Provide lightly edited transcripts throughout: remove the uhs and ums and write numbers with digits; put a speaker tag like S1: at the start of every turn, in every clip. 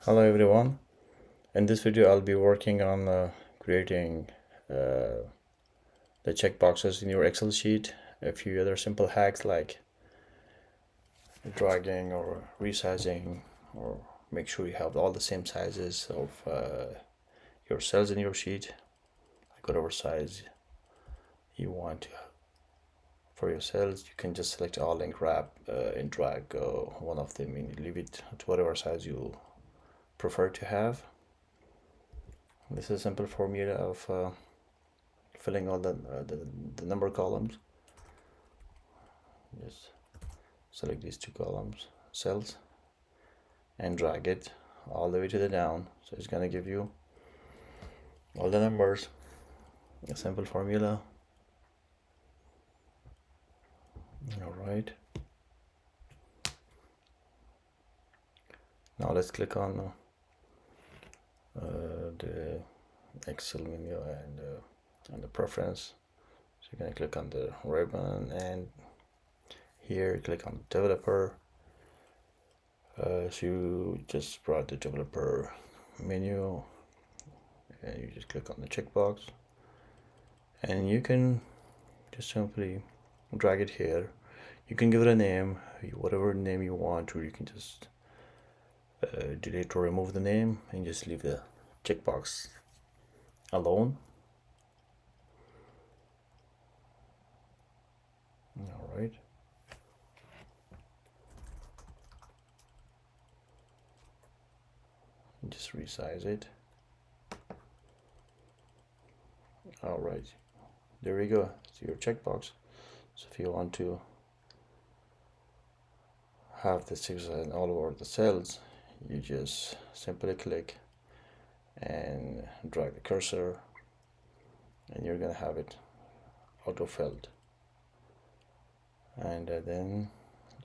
S1: Hello everyone. In this video I'll be working on creating the checkboxes in your Excel sheet, a few other simple hacks like dragging or resizing, or make sure you have all the same sizes of your cells in your sheet, like whatever size you want for your cells. You can just select all and grab and drag one of them and leave it to whatever size you prefer to have. This is a simple formula of filling all the number columns. Just select these two columns, cells, and drag it all the way to the down. So it's gonna give you all the numbers. A simple formula. All right. Now let's click on the Excel menu and the preference. So you're gonna click on the ribbon, and here click on developer. So you just brought the developer menu, and you just click on the checkbox, and you can just simply drag it here. You can give it a name, whatever name you want, or you can just delete or remove the name and just leave the checkbox alone. All right. Just resize it. All right, there we go. It's your checkbox. So if you want to have the zigzag all over the cells, you just simply click and drag the cursor, and you're gonna have it auto-filled. And then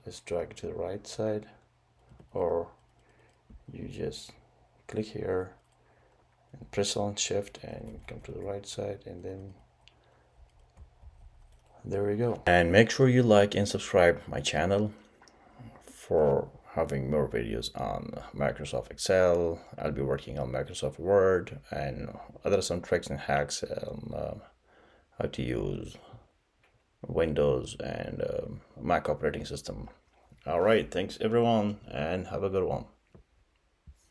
S1: just drag it to the right side, or you just click here and press on shift and come to the right side, and then there we go. And make sure you like and subscribe my channel for having more videos on Microsoft Excel. I'll be working on Microsoft Word and other some tricks and hacks on how to use Windows and Mac operating system. All right, thanks everyone, and have a good one.